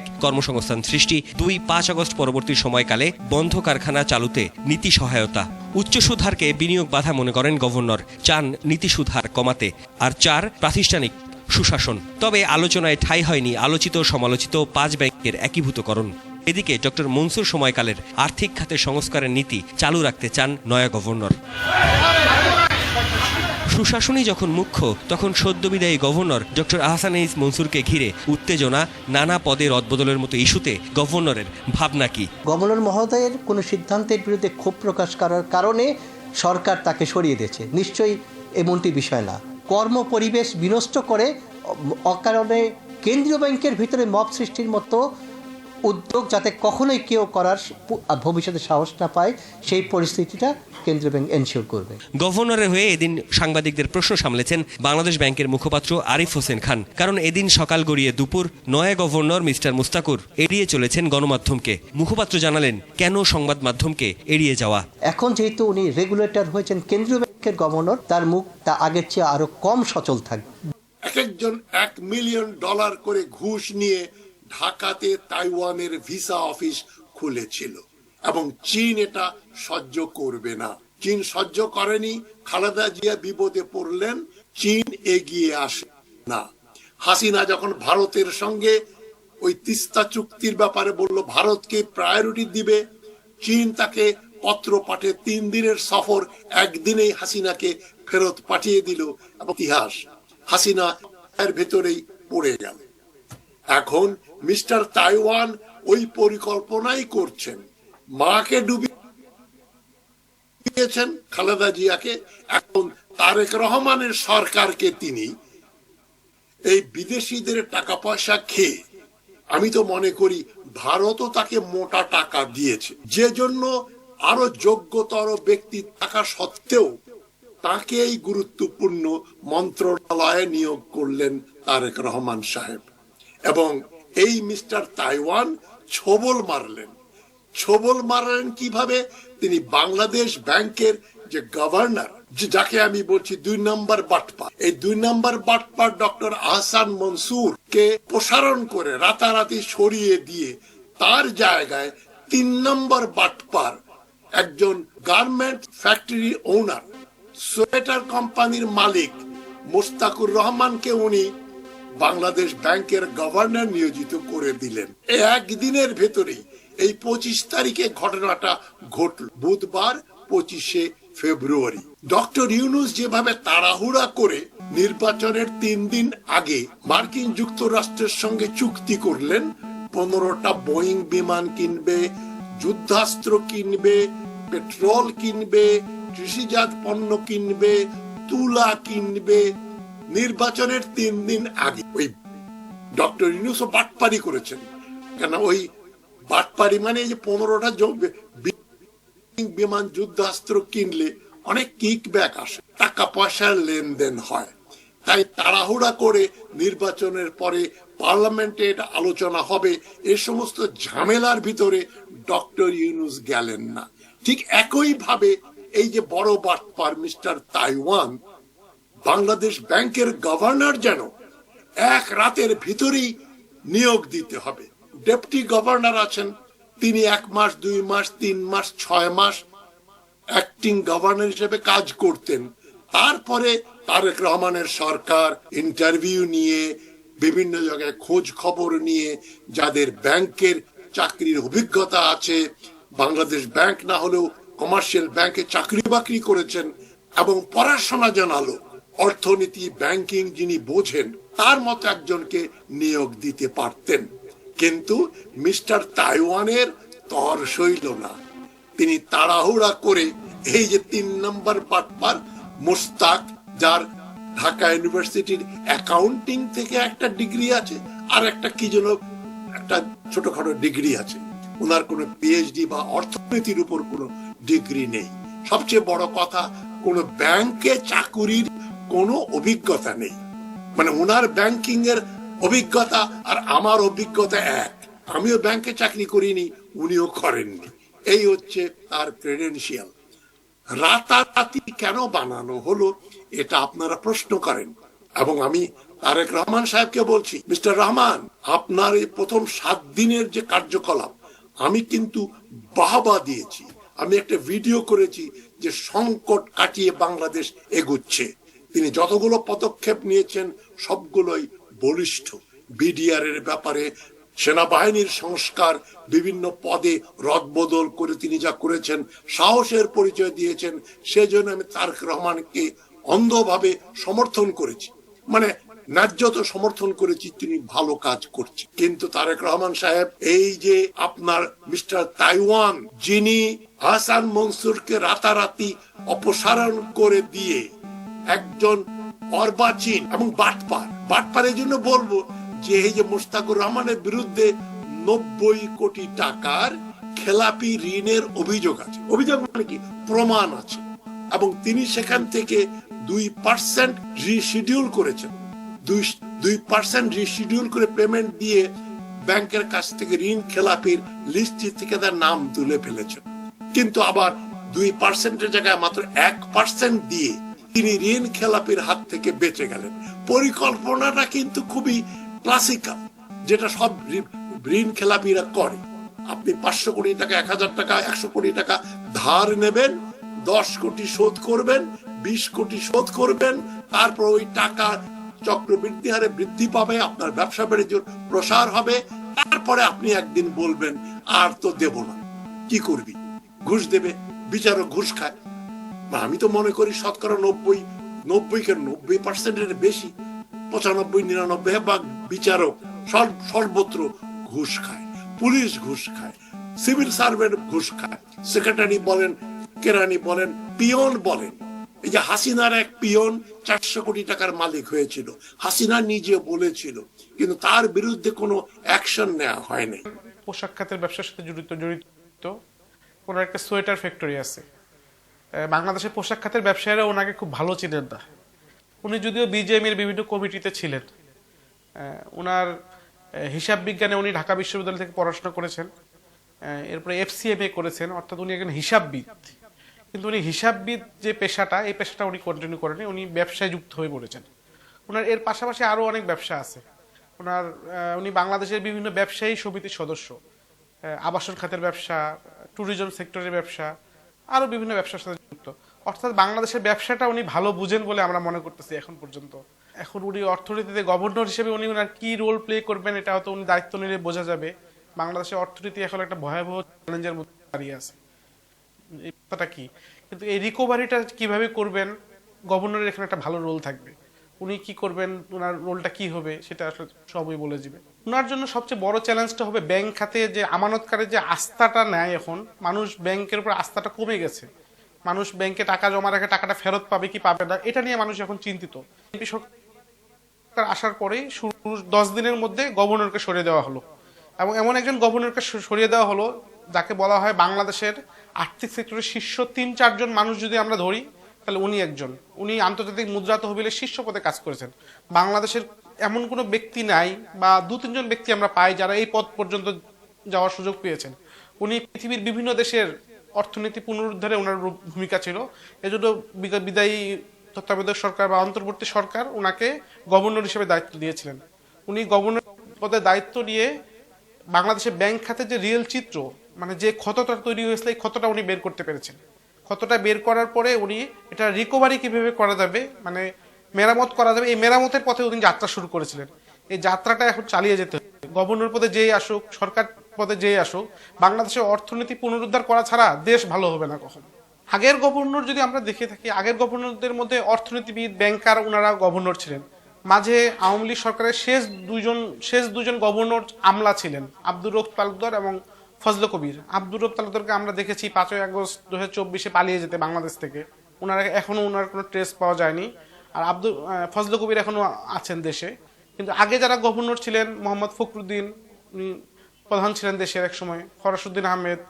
1 কর্মসংস্থান সৃষ্টি, 2 5 আগস্ট পরবর্তী সময়কালে বন্ধ কারখানা চালুতে নীতি সহায়তা, উচ্চ সুদ হারকে বিনিয়োগ বাধা মনে করেন গভর্নর, চান নীতি সুদ হার কমাতে, আর 4 প্রাতিষ্ঠানিক সুশাসন। তবে আলোচনায় ঠাঁই হয়নি আলোচিত সমালোচিত 5 ব্যাংকের একীভূতকরণ। এদিকে ডক্টর মনসুর সময়কালের আর্থিক খাতে সংস্কারের নীতি চালু রাখতে চান নয়া গভর্নর। সুশাসনই যখন মুখ্য, তখন সদ্যবিদায়ী গভর্নর ডক্টর আহসান এইচ মনসুরকে ঘিরে উত্তেজনা, নানা পদে রদবদলের মতো ইস্যুতে গভর্নরের ভাবনা কি? গভর্নর মহোদয়ের কোনো সিদ্ধান্তের বিরুদ্ধে ক্ষোভ প্রকাশ করার কারণে সরকার তাকে সরিয়ে দিয়েছে, নিশ্চয়ই এমনটি বিষয় না। কর্ম পরিবেশ বিনষ্ট করে অকারণে কেন্দ্রীয় ব্যাংকের ভিতরে মব সৃষ্টির মতো উদ্যোগ যাতে কখনোই কেউ করার ভবিষ্যতে সাহস না পায়, সেই পরিস্থিতিটা কেন্দ্রীয় ব্যাংক এনশিওর করবে। গভর্নরের হয়ে এদিন সাংবাদিকদের প্রশ্ন সামলেছেন বাংলাদেশ ব্যাংকের মুখপাত্র আরিফ হোসেন খান। কারণ এদিন সকাল গড়িয়ে দুপুর নয়া গভর্নর মিস্টার মুস্তাকুর এড়িয়ে চলেছেন গণমাধ্যমকে। মুখপাত্র জানালেন কেন সংবাদ মাধ্যমকে এড়িয়ে যাওয়া। এখন যেহেতু উনি রেগুলেটর হয়েছেন কেন্দ্রীয় ব্যাংকের গভর্নর, তার মুখ তা আগের চেয়ে আরো কম সচল থাকবে। একজন $1 মিলিয়ন করে ঘুষ নিয়ে ঢাকাতে তাইওয়ানের ভিসা অফিস খুলেছিল এবং চীন এটা সহ্য করবে না। চীন সহ্য করেনি, খালেদা জিয়া বিপদে পড়লেন, চীন এগিয়ে আসে না। হাসিনা যখন ভারতের সঙ্গে ওই তিস্তা চুক্তির ব্যাপারে বলল ভারতকে প্রায়োরিটি দিবে, চীন তাকে পত্র পাঠে 3 দিনের সফর একদিনেই হাসিনাকে ফেরত পাঠিয়ে দিল এবং ইতিহাস হাসিনা এর ভেতরেই পড়ে গেল। এখন মিস্টার তাইওয়ান ওই পরিকল্পনাই করছেন, মাকে ডুবিয়েছেন খালেদা জিয়াকে। এখন তারেক রহমানের সরকারকে তিনি এই বিদেশিদের টাকা পয়সা খেয়ে, আমি তো মনে করি ভারতও তাকে মোটা টাকা দিয়েছে, যে জন্য আরো যোগ্যতর ব্যক্তি থাকা সত্ত্বেও তাকে এই গুরুত্বপূর্ণ মন্ত্রণালয়ে নিয়োগ করলেন তারেক রহমান সাহেব। এবং এই মিস্টার তাইওয়ান ছবল মারলেন কিভাবে? তিনি বাংলাদেশ ব্যাংকের যে গভর্নর, যাকে আমি বলছি 2 নম্বর বাটপার, এই 2 নম্বর বাটপার ডক্টর আহসান মনসুর কে প্রসারণ করে রাতারাতি সরিয়ে দিয়ে তার জায়গায় 3 নম্বর বাটপার একজন গার্মেন্ট ফ্যাক্টরি ওনার, সোয়েটার কোম্পানির মালিক মুস্তাকুর রহমানকে উনি বাংলাদেশ ব্যাংকের গভর্নর নিয়োজিত করে দিলেন। একদিনের ভেতরেই এই 25 তারিখে ঘটনাটা ঘটল, বুধবার 25শে ফেব্রুয়ারি। ডক্টর ইউনূস যেভাবে তাড়াহুড়া করে নির্বাচনের 3 দিন আগে মার্কিন যুক্তরাষ্ট্রের সঙ্গে চুক্তি করলেন, 15টা বোয়িং বিমান কিনবে, যুদ্ধাস্ত্র কিনবে, পেট্রোল কিনবে, কৃষিজাত পণ্য কিনবে, তুলা কিনবে, নির্বাচনের 3 দিন আগে। ওই ডক্টর ইউনূসও বাটপারি করেছেন, কেন ওই বাটপারি মানে যে 15টা বিমান যুদ্ধাস্ত্র কিনলে অনেক কিকব্যাক আসে, টাকা পয়সার লেনদেন হয়। তাই তাড়াহুড়া করে নির্বাচনের পরে পার্লামেন্টে এটা আলোচনা হবে, এ সমস্ত ঝামেলার ভিতরে ডক্টর ইউনূস গেলেন না। ঠিক একই ভাবে এই যে বড় বাটপার মিস্টার তাইওয়ান, বাংলাদেশ ব্যাংকের গভর্নর যেন এক রাতের ভিতরেই নিয়োগ দিতে হবে। ডেপুটি গভর্নর আছেন, তিনি 1 মাস 2 মাস 3 মাস 6 মাস অ্যাক্টিং গভর্নর হিসেবে কাজ করতেন। তারপরে তারেক রহমানের সরকার ইন্টারভিউ নিয়ে, বিভিন্ন জায়গায় খোঁজ খবর নিয়ে, যাদের ব্যাংকের চাকরির অভিজ্ঞতা আছে, বাংলাদেশ ব্যাংক না হলেও কমার্শিয়াল ব্যাংকে চাকরি বাকরি করেছেন এবং পড়াশোনা জানালো, অর্থনীতি ব্যাংকিং যিনি বোঝেন, তার মতো একজনকে নিয়োগ দিতে পারতেন। কিন্তু মিস্টার তাইওয়ানের তর সইল না, তিনি তাড়াহুড়া করে এই যে 3 নম্বর বাটপার মুস্তাক, যার ঢাকা ইউনিভার্সিটির অ্যাকাউন্টিং থেকে একটা ডিগ্রি আছে, আর একটা কি যেন একটা ছোটখাটো ডিগ্রি আছে, ওনার কোনো পিএইচডি বা অর্থনীতির উপর কোনো ডিগ্রি নেই। সবচেয়ে বড় কথা, কোনো ব্যাংকে চাকুরির কোনো অভিজ্ঞতা নেই। মানে ওনার ব্যাংকিং এর অভিজ্ঞতা আর আমার অভিজ্ঞতা এক, আমিও ব্যাংকে চাকরি করিনি, উনিও করেননি। এই হচ্ছে তার ক্রেডেনশিয়াল। রাতারাতি কেন বানানো হলো এটা আপনারা প্রশ্ন করেন, এবং আমি তারেক রহমান সাহেবকে বলছি, মিস্টার রহমান, আপনার এই প্রথম 7 দিনের যে কার্যকলাপ আমি কিন্তু বাহবা দিয়েছি। আমি একটা ভিডিও করেছি যে সংকট কাটিয়ে বাংলাদেশ এগুচ্ছে। তিনি যতগুলো পদক্ষেপ নিয়েছেন সবগুলোই বলিষ্ঠ। বিডিআর এর ব্যাপারে, সেনাবাহিনীর সংস্কার, বিভিন্ন পদে রদবদল করে তিনি যা করেছেন, সাহসের পরিচয় দিয়েছেন। সেজন্য আমি তারেক রহমানকে অন্ধভাবে সমর্থন করেছি, মানে ন্যায্যত সমর্থন করেছি, তিনি ভালো কাজ করছে। কিন্তু তারেক রহমান সাহেব, এই যে আপনার মিস্টার তাইওয়ান, যিনি হাসান মনসুরকে রাতারাতি অপসারণ করে দিয়ে একজন অর্বাচীন এবং বাটপারের জন্য বলবো যে এই যে মুশতাকুর রহমানের বিরুদ্ধে 90 কোটি টাকার খেলাপি ঋণের অভিযোগ আছে। অভিযোগ মানে কি? প্রমাণ আছে। এবং তিনি সেখান থেকে 2% রিশিডিউল করেছেন। 2% রিশিডিউল করে পেমেন্ট দিয়ে ব্যাংকের কাছ থেকে ঋণ খেলাপির লিস্ট থেকে তার নাম তুলে ফেলেছেন। কিন্তু আবার 2%-এর জায়গায় মাত্র 1% দিয়ে তিনি ঋণ খেলাপির হাত থেকে বেঁচে গেলেন। পরিকল্পনাটা কিন্তু খুবই ক্লাসিক্যাল, যেটা সব ঋণ খেলাপিরা করে। আপনি 500 কোটি টাকা, 1000 টাকা, 100 কোটি টাকা ধার নেবেন, 10 কোটি শোধ করবেন, 20 কোটি শোধ করবেন, তারপর ওই টাকা চক্রবৃদ্ধি হারে বৃদ্ধি পাবে, আপনার ব্যবসা বাণিজ্য প্রসার হবে। তারপরে আপনি একদিন বলবেন আর তো দেব না, কি করবি? ঘুষ দেবে, বিচারক ঘুষ খায়। আমি তো মনে করি শতকরা 90% বেশি, 95-99 ভাগ বিচারক সর্বত্র ঘুষ খায়। পুলিশ ঘুষ খায়, সিভিল সার্ভেন্ট ঘুষ খায়, সেক্রেটারি বলেন, কেরানি বলেন, পিয়ন বলেন। এই যে হাসিনার এক পিয়ন 400 কোটি টাকার মালিক হয়েছিল, হাসিনা নিজে বলেছিল, কিন্তু তার বিরুদ্ধে কোনো অ্যাকশন নেওয়া হয়নি। পোশাক খাতের ব্যবসার সাথে জড়িত ওনার একটা সোয়েটার ফ্যাক্টরি আছে। বাংলাদেশের পোশাক খাতের ব্যবসায়ীরা ওনাকে খুব ভালো চিনেন না। উনি যদিও বিজেএমের বিভিন্ন কমিটিতে ছিলেন, ওনার হিসাব বিজ্ঞানে উনি ঢাকা বিশ্ববিদ্যালয় থেকে পড়াশোনা করেছেন, এরপরে FCMA করেছেন, অর্থাৎ উনি একজন হিসাববিদ। কিন্তু উনি হিসাববিদ যে পেশাটা, এই পেশাটা উনি কন্টিনিউ করেনি, উনি ব্যবসায় যুক্ত হয়ে পড়েছেন। ওনার এর পাশাপাশি আরো অনেক ব্যবসা আছে উনি বাংলাদেশের বিভিন্ন ব্যবসায়ী সমিতির সদস্য, আবাসন খাতের ব্যবসা, ট্যুরিজম সেক্টরের ব্যবসা, আরো বিভিন্ন ব্যবসার সাথে যুক্ত। অর্থাৎ বাংলাদেশের ব্যবসাটা উনি ভালো বুঝেন বলে আমরা মনে করতেছি এখন পর্যন্ত। এখন উনি অর্থনীতিতে গভর্নর হিসেবে উনি ওনার কি রোল প্লে করবেন, এটা হয়তো উনি দায়িত্ব নিলে বোঝা যাবে। বাংলাদেশের অর্থনীতি এখন একটা ভয়াবহ চ্যালেঞ্জের মধ্যে দাঁড়িয়ে আছে, এই কথাটা কি। কিন্তু এই রিকভারিটা কিভাবে করবেন, গভর্নরের এখানে একটা ভালো রোল থাকবে। উনি কি করবেন, ওনার রোলটা কি হবে, সেটা আসলে সবই বলে দিবে। ওনার জন্য সবচেয়ে বড় চ্যালেঞ্জটা হবে ব্যাংক খাতে যে আমানতকারের যে আস্থাটা নেয়। এখন মানুষ ব্যাংকের উপর আস্থাটা কমে গেছে। মানুষ ব্যাংকে টাকা জমা রাখে, টাকাটা ফেরত পাবে কি পাবে না, এটা নিয়ে মানুষ এখন চিন্তিত। সরকার আসার পরেই শুরু 10 দিনের মধ্যে গভর্নরকে সরিয়ে দেওয়া হলো, এবং এমন একজন গভর্নরকে সরিয়ে দেওয়া হলো যাকে বলা হয় বাংলাদেশের আর্থিক সেক্টরের শীর্ষ 3-4 জন মানুষ যদি আমরা ধরি, তাহলে উনি একজন। উনি আন্তর্জাতিক মুদ্রা তহবিলের শীর্ষ পদে কাজ করেছেন। বাংলাদেশের এমন কোনো ব্যক্তি নাই, বা 2-3 জন ব্যক্তি আমরা পাই যারা এই পদ পর্যন্ত যাওয়ার সুযোগ পেয়েছেন। উনি পৃথিবীর বিভিন্ন দেশের অর্থনীতি পুনরুদ্ধারে ওনার ভূমিকা ছিল। এজন্য বিদায়ী তত্ত্বাবধায়ক সরকার বা অন্তর্বর্তী সরকার ওনাকে গভর্নর হিসেবে দায়িত্ব দিয়েছিলেন। উনি গভর্নর পদে দায়িত্ব নিয়ে বাংলাদেশের ব্যাংক খাতে যে রিয়েল চিত্র, মানে যে ক্ষতটা তৈরি হয়েছিল, এই ক্ষতটা উনি বের করতে পেরেছেন। ক্ষতটা বের করার পরে উনি এটা রিকভারি কিভাবে করা যাবে, মানে মেরামত করা যাবে, এই মেরামতের পথে উনি যাত্রা শুরু করেছিলেন। এই যাত্রাটা এখন চালিয়ে যেতে হবে। গভর্নর পদে যেই আসুক, সরকার পদে যেই আসুক, বাংলাদেশের অর্থনীতি পুনরুদ্ধার করা ছাড়া দেশ ভালো হবে না কখন। আগের গভর্নর যদি আমরা দেখে থাকি, আগের গভর্নরদের মধ্যে অর্থনীতিবিদ, ব্যাংকার, ওনারা গভর্নর ছিলেন। মাঝে আওয়ামী লীগ সরকারের শেষ দুজন গভর্নর আমলা ছিলেন, আব্দুর রউফ তালুকদার এবং ফজলে কবির। আব্দুর রউফ তালুকদারকে আমরা দেখেছি 5ই আগস্ট 2024 পালিয়ে যেতে বাংলাদেশ থেকে। এখনো ওনার কোনো ট্রেস পাওয়া যায়নি। আর ফজলে কবির এখনো আছেন দেশে। কিন্তু আগে যারা গভর্নর ছিলেন, মোহাম্মদ ফখরুদ্দিন, উনি প্রধান ছিলেন দেশের এক সময়, ফরাসউদ্দিন আহমেদ,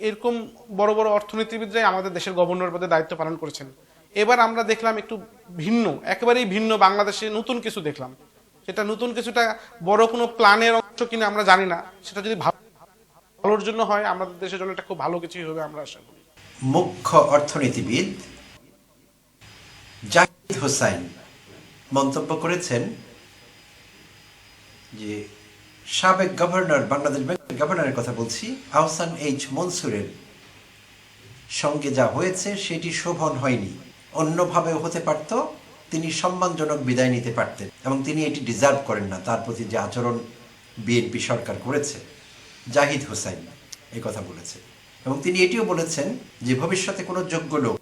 এরকম বড় বড় অর্থনীতিবিদরাই আমাদের দেশের গভর্নর পদে দায়িত্ব পালন করেছেন। এবার আমরা দেখলাম একটু ভিন্ন, একেবারেই ভিন্ন বাংলাদেশে নতুন কিছু দেখলাম। সেটা নতুন কিছুটা বড় কোনো প্ল্যানের অংশ কিনা আমরা জানি না। সেটা যদি ভালোর জন্য হয়, আমাদের দেশের জন্য এটা খুব ভালো কিছুই হবে আমরা আশা করি। মুখ্য অর্থনীতিবিদ জাহিদ হোসাইন মন্তব্য করেছেন যে সাবেক গভর্নর, বাংলাদেশ ব্যাংকের গভর্নরের কথা বলছি, আহসান এইচ মনসুরের সঙ্গে যা হয়েছে সেটি শোভন হয়নি, অন্যভাবেও হতে পারত, তিনি সম্মানজনক বিদায় নিতে পারতেন এবং তিনি এটি ডিজার্ভ করেন না, তার প্রতি যে আচরণ বিএনপি সরকার করেছে। জাহিদ হোসাইন এই কথা বলেছে এবং তিনি এটিও বলেছেন যে ভবিষ্যতে কোনো যোগ্য লোক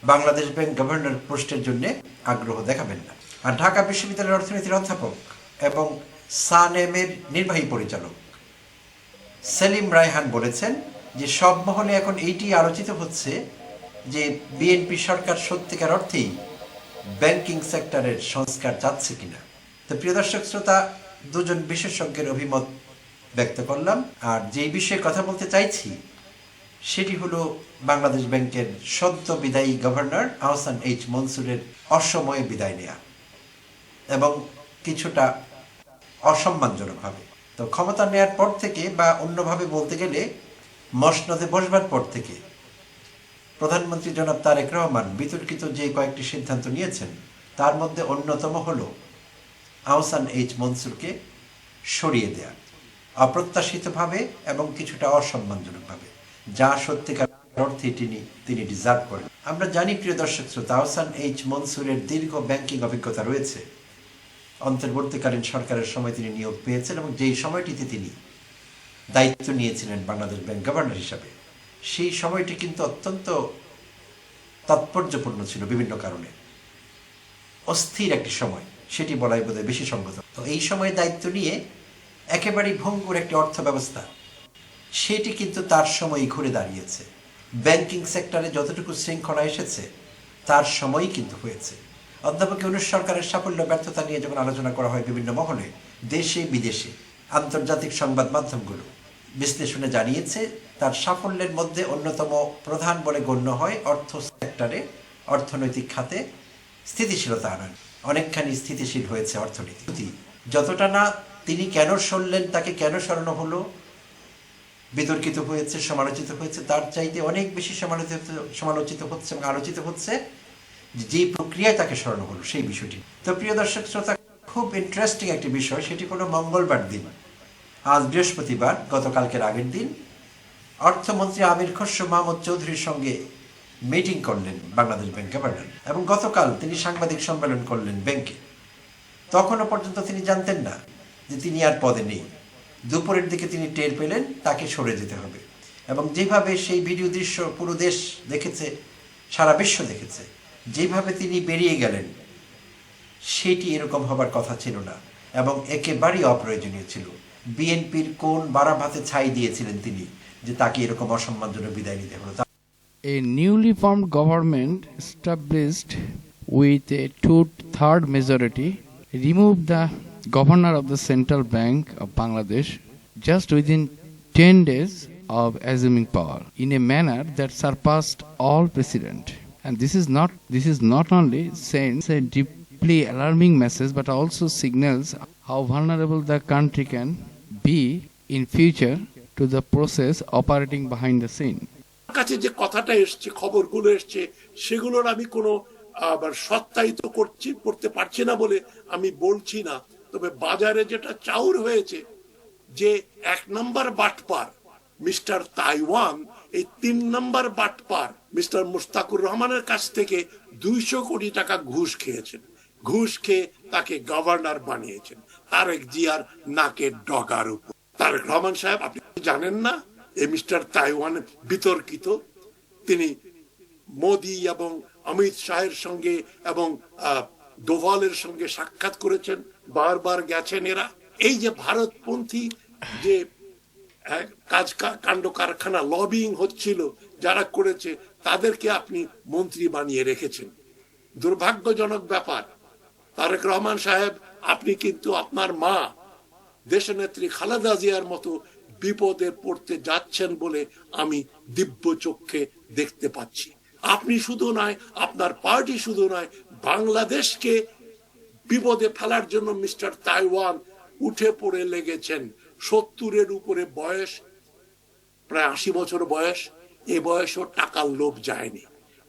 বাংলাদেশ ব্যাংক গভর্নর পোস্টের জন্য আগ্রহ দেখাবেন না। আর ঢাকা বিশ্ববিদ্যালয়ের অর্থনীতির অধ্যাপক এবং সানেমের নির্বাহী পরিচালক সেলিম রায়হান বলেছেন যে সব মহলে এখন এইটি আলোচিত হচ্ছে যে বিএনপি সরকার সত্যিকার অর্থেই ব্যাংকিং সেক্টরের সংস্কার চাচ্ছে কিনা। তো প্রিয় দর্শক শ্রোতা, দুজন বিশেষজ্ঞের অভিমত ব্যক্ত করলাম। আর যেই বিষয়ে কথা বলতে চাইছি সেটি হলো বাংলাদেশ ব্যাংকের সদ্য বিদায়ী গভর্নর আহসান এইচ মনসুরের অসময়ে বিদায় নেয়া এবং কিছুটা অসম্মানজনকভাবে। তো ক্ষমতা নেয়ার পর থেকে, বা অন্যভাবে বলতে গেলে মসনদে বসবার পর থেকে, প্রধানমন্ত্রী জনাব তারেক রহমান বিতর্কিত যে কয়েকটি সিদ্ধান্ত নিয়েছেন তার মধ্যে অন্যতম হলো আহসান এইচ মনসুরকে সরিয়ে দেয়া, অপ্রত্যাশিতভাবে এবং কিছুটা অসম্মানজনকভাবে, যা সত্যিকার অর্থে তিনি ডিজার্ভ করেন। আমরা জানি প্রিয় দর্শক শ্রোতা, আহসান এইচ মনসুরের দীর্ঘ ব্যাংকিং অভিজ্ঞতা রয়েছে। অন্তর্বর্তীকালীন সরকারের সময় তিনি নিয়োগ পেয়েছেন এবং যেই সময়টিতে তিনি দায়িত্ব নিয়েছিলেন বাংলাদেশ ব্যাংক গভর্নর হিসাবে, সেই সময়টি কিন্তু অত্যন্ত তাৎপর্যপূর্ণ ছিল বিভিন্ন কারণে। অস্থির একটি সময়, সেটি বলাই বোধহয় বেশি সঙ্গত। তো এই সময়ে দায়িত্ব নিয়ে একেবারেই ভঙ্গুর একটি অর্থ ব্যবস্থা, সেটি কিন্তু তার সময়ই ঘুরে দাঁড়িয়েছে। ব্যাংকিং সেক্টরে যতটুকু শৃঙ্খলা এসেছে তার সময়ই কিন্তু হয়েছে। অধ্যাপক ইউনূস সরকারের সাফল্য ব্যর্থতা নিয়ে যখন আলোচনা করা হয় বিভিন্ন মহলে, দেশে বিদেশে, আন্তর্জাতিক সংবাদ মাধ্যমগুলো বিশ্লেষণে জানিয়েছে তার সাফল্যের মধ্যে অন্যতম প্রধান বলে গণ্য হয় অর্থ সেক্টরে, অর্থনৈতিক খাতে স্থিতিশীলতা আনান। অনেকখানি স্থিতিশীল হয়েছে অর্থনীতি। যতটা না তিনি কেন সরলেন, তাকে কেন সরানো হলো, বিতর্কিত হয়েছে, সমালোচিত হয়েছে, তার চাইতে অনেক বেশি সমালোচিত হচ্ছে এবং আলোচিত হচ্ছে যে প্রক্রিয়ায় তাকে সরানো হলো সেই বিষয়টি। তো প্রিয় দর্শক শ্রোতা, খুব ইন্টারেস্টিং একটি বিষয়, সেটি হলো মঙ্গলবার দিন, আজ বৃহস্পতিবার, গতকালকের আগের দিন অর্থমন্ত্রী আমির খসরু মাহমুদ চৌধুরীর সঙ্গে মিটিং করলেন বাংলাদেশ ব্যাংক গভর্নর এবং গতকাল তিনি সাংবাদিক সম্মেলন করলেন ব্যাংকে। তখনও পর্যন্ত তিনি জানতেন না যে তিনি আর পদে নেই। দুপুরের দিকে তিনি টের পেলেন তাকে সরে যেতে হবে এবং যেভাবে সেই ভিডিও দৃশ্য পুরো দেশ দেখেছে, সারা বিশ্ব দেখেছে, যেভাবে তিনি বেরিয়ে গেলেন সেটি এরকম হবার কথা ছিল না এবং একেবারেই অপ্রয়োজনীয় ছিল। বিএনপির কোন বারাভাতে ছাই দিয়েছিলেন তিনি যে তাকে এরকম অসম্মানজনক বিদায় নিতে হলো। A newly formed government established with a 2/3 majority removed the governor of the Central Bank of Bangladesh just within 10 days of assuming power in a manner that surpassed all precedent. And this is not only sends a deeply alarming message but also signals how vulnerable the country can be in future to the process operating behind the scene. কাছে যে কথাটা এসছে, খবরগুলো এসছে, সেগুলোর আমি কোনো আবার সত্যায়িত করতে পারছি না বলে আমি বলছি না। তবে বাজারে যেটা চাউর হয়েছে যে 1 নম্বর বাটপার মিস্টার তাইওয়ান, এই 3 নম্বর বাটপার মিস্টার মুস্তাকুর রহমানের কাছ থেকে 200 কোটি টাকা ঘুষ খেয়েছেন। ঘুষ খেয়ে তাকে গভর্নর বানিয়েছেন তারেক জিয়ার নাকের ডগার উপর। তারেক রহমান সাহেব, আপনি জানেন না এই মিস্টার তাইওয়ান বিতর্কিত, তিনি মোদি এবং অমিত শাহের সঙ্গে এবং দোভালের সঙ্গে সাক্ষাৎ করেছেন, বারবার গেছেন এরা। এই যে ভারতপন্থী যে কাণ্ড কারখানা লবিং হচ্ছিল যারা করেছে, তাদেরকে আপনি মন্ত্রী বানিয়ে রেখেছেন। দুর্ভাগ্যজনক ব্যাপার। তারেক রহমান সাহেব, আপনি কিন্তু আপনার মা দেশনেত্রী খালেদা জিয়ার মতো বিপদে পড়তে যাচ্ছেন বলে আমি দিব্য চক্ষে দেখতে পাচ্ছি। আপনি শুধু নয়, আপনার পার্টি শুধু নয়, বাংলাদেশকে বিপদে ফেলার জন্য মিস্টার তাইওয়ান উঠে পড়ে লেগেছেন। 70-এর উপরে বয়স, প্রায় 80 বছর বয়স। এ বয়সও টাকার লোভ যায়নি।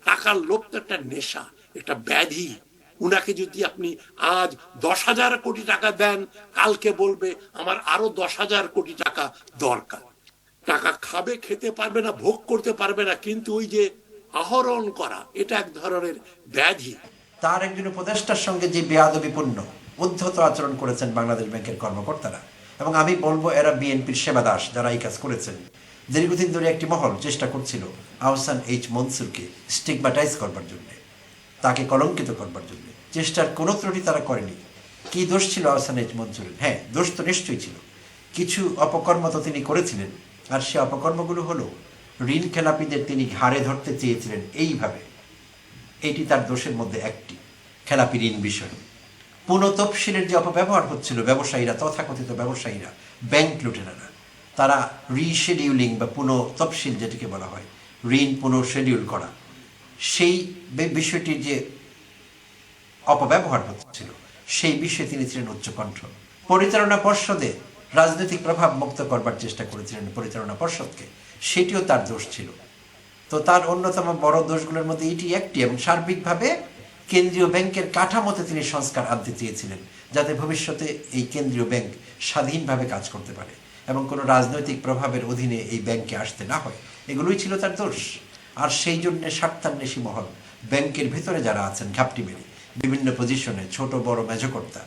টাকার লোভ তো একটা নেশা, একটা ব্যাধি। উনাকে যদি আপনি আজ 10,000 কোটি টাকা দেন, কালকে বলবে আমার আরো 10,000 কোটি টাকা দরকার। টাকা খাবে, খেতে পারবে না, ভোগ করতে পারবে না, কিন্তু ওই যে আহরণ করা, এটা এক ধরনের ব্যাধি। তার একজন উপদেষ্টার সঙ্গে যে বেয়াদবিপূর্ণ উদ্ধত আচরণ করেছেন বাংলাদেশ ব্যাংকের কর্মকর্তারা, এবং আমি বলবো এরা বিএনপির সেবাদাস যারা এই কাজ করেছেন। দীর্ঘদিন ধরে একটি মহল চেষ্টা করছিল আহসান এইচ মনসুরকে স্টিগমাটাইজ করবার জন্য, তাকে কলঙ্কিত করবার জন্য। চেষ্টার কোনো ত্রুটি তারা করেনি। কি দোষ ছিল আহসান এইচ মনসুরের? হ্যাঁ, দোষ তো নিশ্চয়ই ছিল, কিছু অপকর্ম তো তিনি করেছিলেন। আর সে অপকর্মগুলো হলো ঋণ খেলাপিদের তিনি ঘাড়ে ধরতে চেয়েছিলেন এইভাবে, এটি তার দোষের মধ্যে একটি, খেলাপি ঋণ বিষয়। পুনঃ তফসিলের যে অপব্যবহার হচ্ছিল, ব্যবসায়ীরা, তথাকথিত ব্যবসায়ীরা, ব্যাংক লুটেরারা, তারা রিশেডিউলিং বা পুনঃ তফসিল যেটিকে বলা হয়, ঋণ পুনঃ শেডিউল করা, সেই বিষয়টির যে অপব্যবহার হচ্ছিল সেই বিষয়ে তিনি ছিলেন উচ্চকণ্ঠ। পরিচালনা পর্ষদে রাজনৈতিক প্রভাব মুক্ত করবার চেষ্টা করেছিলেন পরিচালনা পর্ষদকে, সেটিও তার দোষ ছিল। তো তার অন্যতম বড় দোষগুলোর মধ্যে এটি একটি। এবং সার্বিকভাবে কেন্দ্রীয় ব্যাংকের কাঠামোতে তিনি সংস্কার আনতে চেয়েছিলেন, যাতে ভবিষ্যতে এই কেন্দ্রীয় ব্যাংক স্বাধীনভাবে কাজ করতে পারে এবং কোনো রাজনৈতিক প্রভাবের অধীনে এই ব্যাংকে আসতে না হয়। এগুলোই ছিল তার দোষ। আর সেই জন্য স্বার্থান্বেষী মহল, ব্যাংকের ভিতরে যারা আছেন ঘাপটি মেরে বিভিন্ন পজিশনে, ছোট বড় মেজকর্তা,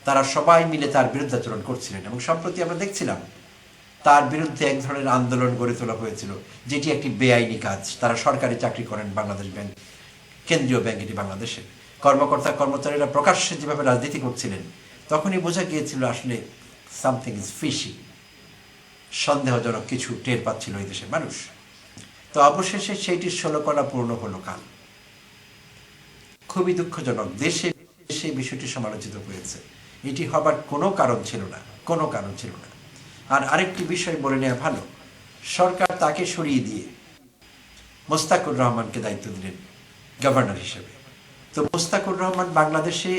তারা সবাই মিলে তার বিরুদ্ধাচরণ করছিলেন। এবং সম্প্রতি আমরা দেখছিলাম তার বিরুদ্ধে এক ধরনের আন্দোলন গড়ে তোলা হয়েছিল, যেটি একটি বেআইনি কাজ। তারা সরকারি চাকরি করেন বাংলাদেশ ব্যাংক, কেন্দ্রীয় ব্যাংক এটি বাংলাদেশের। কর্মকর্তা কর্মচারীরা প্রকাশ্যে যেভাবে রাজনীতি করছিলেন, তখনই বোঝা গিয়েছিল আসলে সামথিং ইজ ফিশি, সন্দেহজনক কিছু টের পাচ্ছিল এই দেশের মানুষ। তো অবশেষে সেইটির 16 কলা পূর্ণ হলো কাল। খুবই দুঃখজনক, দেশে দেশে বিষয়টি সমালোচিত হয়েছে। এটি হবার কোনো কারণ ছিল না, কোনো কারণ ছিল না। আর আরেকটি বিষয় বলে নেওয়া ভালো, সরকার তাকে সরিয়ে দিয়ে মোস্তাকুর রহমানকে দায়িত্ব দিলেন গভর্নর হিসেবে। তো মোস্তাকুর রহমান বাংলাদেশে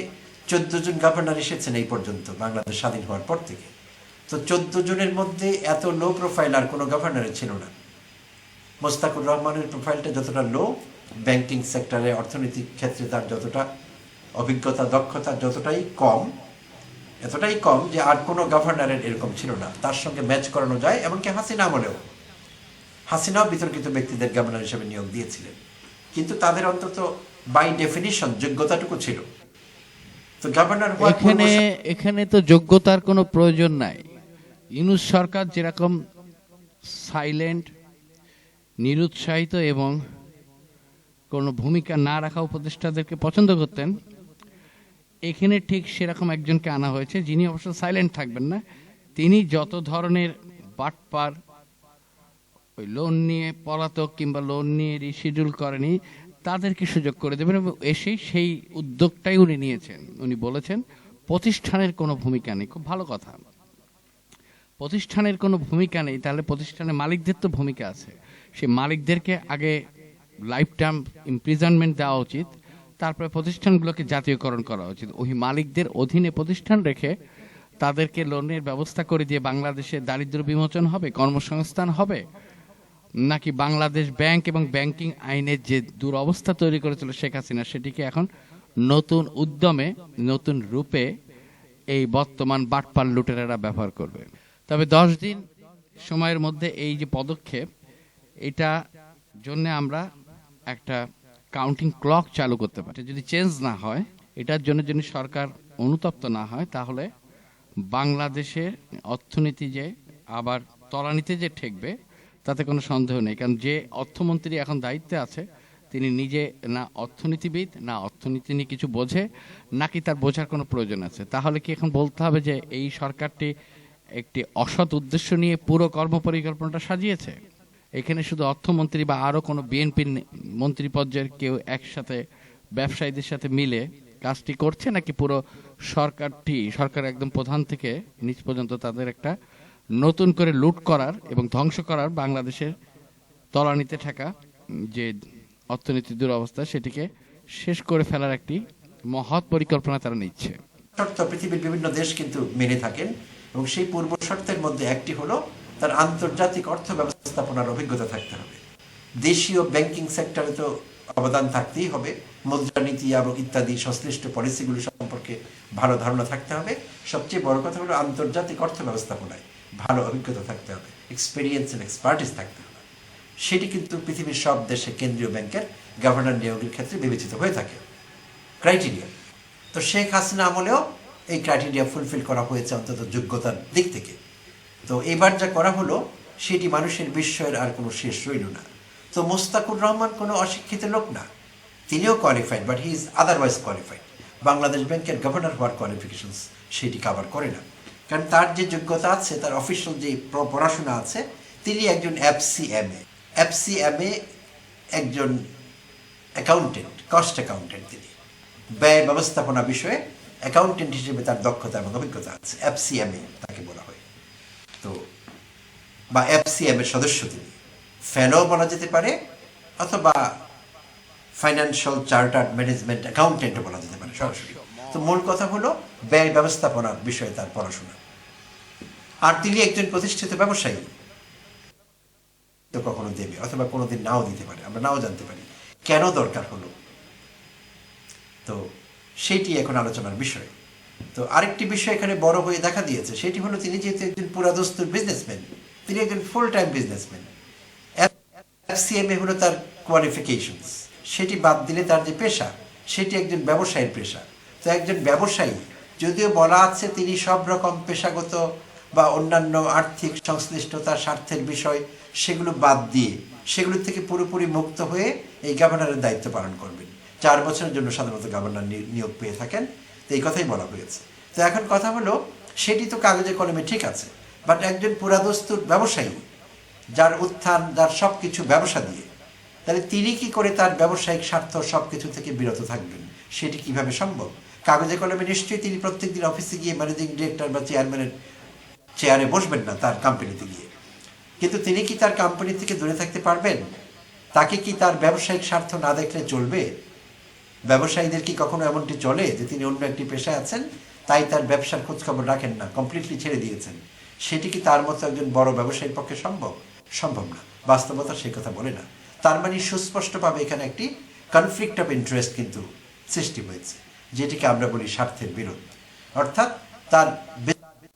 14 জন গভর্নর এসেছেন এই পর্যন্ত, বাংলাদেশ স্বাধীন হওয়ার পর থেকে। তো 14 জনের মধ্যে এত লো প্রোফাইল আর কোনো গভর্নরের ছিল না। মোস্তাকুর রহমানের প্রোফাইলটা যতটা লো, ব্যাংকিং সেক্টরে অর্থনৈতিক ক্ষেত্রে তার যতটা অভিজ্ঞতা, দক্ষতা যতটাই কম, এতটাই কম যে আর কোনো গভর্নরের এরকম ছিল না। তার সঙ্গে ম্যাচ করানো যায়। এমনকি হাসিনা আমলেও, হাসিনাও বিতর্কিত ব্যক্তিদের গভর্নর হিসেবে নিয়োগ দিয়েছিলেন, কিন্তু তাদের অন্তত বাই ডেফিনিশন যোগ্যতাটুকু ছিল। তো গভর্নর এখানে তো যোগ্যতার কোনো প্রয়োজন নাই। ইউনূস সরকার যেরকম সাইলেন্ট, নিরুৎসাহিত এবং কোনো ভূমিকা না রাখা উপদেষ্টাদেরকে পছন্দ করতেন, এখানে ঠিক সেরকম একজনকে আনা হয়েছে, যিনি অবশ্য সাইলেন্ট থাকবেন না। তিনি যত ধরনের বাটপার, ওই লোন নিয়ে পলাতক কিংবা লোন নিয়ে রিশিডিউল করেনি, তাদেরকে সুযোগ করে দেবেন। এবং এসেই সেই উদ্যোগটাই উনি নিয়েছেন। উনি বলেছেন প্রতিষ্ঠানের কোনো ভূমিকা নেই। খুব ভালো কথা, প্রতিষ্ঠানের কোনো ভূমিকা নেই, তাহলে প্রতিষ্ঠানের মালিকদের তো ভূমিকা আছে। সেই মালিকদেরকে আগে লাইফ টাইম ইমপ্রিজনমেন্ট দেওয়া উচিত, তারপরে প্রতিষ্ঠানগুলোকে জাতীয়করণ করা উচিত। ওই মালিকদের অধীনে প্রতিষ্ঠান রেখে তাদেরকে লোনের ব্যবস্থা করে দিয়ে বাংলাদেশে দারিদ্র বিমোচন হবে, কর্মসংস্থান হবে, নাকি বাংলাদেশ ব্যাংক এবং ব্যাংকিং আইনের যে দুরবস্থা তৈরি করেছিল শেখ হাসিনা, সেটিকে এখন নতুন উদ্যমে, নতুন রূপে এই বর্তমান বাটপার লুটেরারা ব্যবহার করবে। তবে 10 দিন সময়ের মধ্যে এই যে পদক্ষেপ, এটা জন্য আমরা একটা কাউন্টিং ক্লক চালু করতে পারি। যদি চেঞ্জ না হয়, এটার জন্য যদি সরকার অনুতপ্ত না হয়, তাহলে বাংলাদেশের অর্থনীতি যে আবার তলানিতে যে ঠেকবে তাতে কোনো সন্দেহ নেই। কারণ যে অর্থমন্ত্রী এখন দায়িত্বে আছে, তিনি নিজে না অর্থনীতিবিদ, না অর্থনীতি নিয়ে কিছু বোঝে, নাকি তার বোঝার কোনো প্রয়োজন আছে। তাহলে কি এখন বলতে হবে যে এই সরকারটি একটি অসৎ উদ্দেশ্য নিয়ে পুরো কর্মপরিকল্পনাটা সাজিয়েছে? এখানে শুধু অর্থমন্ত্রী বা আরও কোনো বিএনপির মন্ত্রী পর্যায়ের কেউ একসাথে ব্যবসায়ীদের সাথে মিলে কাজটি করছে, নাকি পুরো সরকার একদম প্রধান থেকে নিচ পর্যন্ত তাদের একটা নতুন করে লুট করার এবং ধ্বংস করার, বাংলাদেশের তলানিতে থাকা যে অর্থনীতির দুরবস্থা, সেটিকে শেষ করে ফেলার একটি মহৎ পরিকল্পনা তারা নিচ্ছে। শর্ত পৃথিবীর বিভিন্ন দেশ কিন্তু মেনে থাকেন, এবং সেই পূর্ব শর্তের মধ্যে একটি হলো তার আন্তর্জাতিক অর্থ ব্যবস্থাপনার অভিজ্ঞতা থাকতে হবে। দেশীয় ব্যাংকিং সেক্টরে তো অবদান থাকতেই হবে, মুদ্রানীতি এবং ইত্যাদি সংশ্লিষ্ট পলিসিগুলো সম্পর্কে ভালো ধারণা থাকতে হবে। সবচেয়ে বড় কথা হলো আন্তর্জাতিক অর্থ ব্যবস্থাপনায় ভালো অভিজ্ঞতা থাকতে হবে, এক্সপিরিয়েন্স এন্ড এক্সপার্টিস থাকতে হবে। সেটি কিন্তু পৃথিবীর সব দেশে কেন্দ্রীয় ব্যাংকের গভর্নর নিয়োগের ক্ষেত্রে বিবেচিত হয়ে থাকে ক্রাইটেরিয়া। তো শেখ হাসিনা আমলেও এই ক্রাইটেরিয়া ফুলফিল করা হয়েছে অন্তত যোগ্যতার দিক থেকে। তো এবার যা করা হলো সেটি মানুষের বিস্ময়ের আর কোনো শেষ রইল না। তো মোস্তাকুর রহমান কোনো অশিক্ষিত লোক না, তিনিও qualified, but he is otherwise qualified. Bangladesh ব্যাংকের গভর্নর হওয়ার কোয়ালিফিকেশনস সেটি কভার করে না, কারণ তার যে যোগ্যতা আছে, তার অফিসিয়াল যে পড়াশোনা আছে, তিনি একজন এফসিএমএ একজন অ্যাকাউন্টেন্ট, কস্ট অ্যাকাউন্টেন্ট। তিনি ব্যয় ব্যবস্থাপনা বিষয়ে অ্যাকাউন্টেন্ট হিসেবে তার দক্ষতা এবং অভিজ্ঞতা আছে, এফসিএমএ তাকে বলা হয়। তো বা এফসিএম এর সদস্য তিনি, ফেলো বলা যেতে পারে, অথবা ফাইন্যান্সিয়াল চার্টার্ড ম্যানেজমেন্ট অ্যাকাউন্টেন্টও বলা যেতে পারে সরাসরি। তো মূল কথা হলো ব্যয় ব্যবস্থাপনার বিষয়ে তার পড়াশোনা। আর তিনি একজন প্রতিষ্ঠিত ব্যবসায়ী, তো কখনো দেবে অথবা কোনোদিন নাও দিতে পারে, আমরা নাও জানতে পারি কেন দরকার হলো। তো সেটি এখন আলোচনার বিষয়। তো আরেকটি বিষয় এখানে বড় হয়ে দেখা দিয়েছে, সেটি হলো তিনি যেহেতু একজন পুরাদস্তুর বিজনেসম্যান, তিনি একজন ফুল টাইম বিজনেসম্যান। এফসিএমএ হলো তার কোয়ালিফিকেশনস, সেটি বাদ দিলে তার যে পেশা সেটি একজন ব্যবসায়ীর পেশা। তো একজন ব্যবসায়ী, যদিও বলা আছে তিনি সব রকম পেশাগত বা অন্যান্য আর্থিক সংশ্লিষ্টতা স্বার্থের বিষয় সেগুলো বাদ দিয়ে, সেগুলো থেকে পুরোপুরি মুক্ত হয়ে এই গভর্নরের দায়িত্ব পালন করবেন। 4 বছরের জন্য সাধারণত গভর্নর নিয়োগ পেয়ে থাকেন, তো এই কথাই বলা হয়েছে। তো এখন কথা হলো সেটি তো কাগজে কলমে ঠিক আছে, বাট একজন পুরাদস্তুর ব্যবসায়ী যার উত্থান, যার সব কিছু ব্যবসা দিয়ে, তাহলে তিনি কি করে তার ব্যবসায়িক স্বার্থ সব কিছু থেকে বিরত থাকবেন? সেটি কিভাবে সম্ভব? কাগজে কলমে নিশ্চয়ই তিনি প্রত্যেকদিন অফিসে গিয়ে ম্যানেজিং ডিরেক্টর বা চেয়ারম্যানের চেয়ারে বসবেন না তার কোম্পানিতে গিয়ে, কিন্তু তিনি কি তার কোম্পানি থেকে দূরে থাকতে পারবেন? তাকে কি তার ব্যবসায়িক স্বার্থ না দেখলে চলবে? ব্যবসায়ীদের কি কখনো এমনটি চলে যে তিনি অন্য একটি পেশায় আছেন, তাই তার ব্যবসার খোঁজখবর রাখেন না, কমপ্লিটলি ছেড়ে দিয়েছেন? সেটি কি তার মতো একজন বড় ব্যবসায়ীর পক্ষে সম্ভব? সম্ভব না। বাস্তবতা সেই কথা বলে না। তার মানে সুস্পষ্টভাবে এখানে একটি কনফ্লিক্ট অফ ইন্টারেস্ট কিন্তু সৃষ্টি হয়েছে, যেটিকে আমরা বলি স্বার্থের বিরোধ। অর্থাৎ তার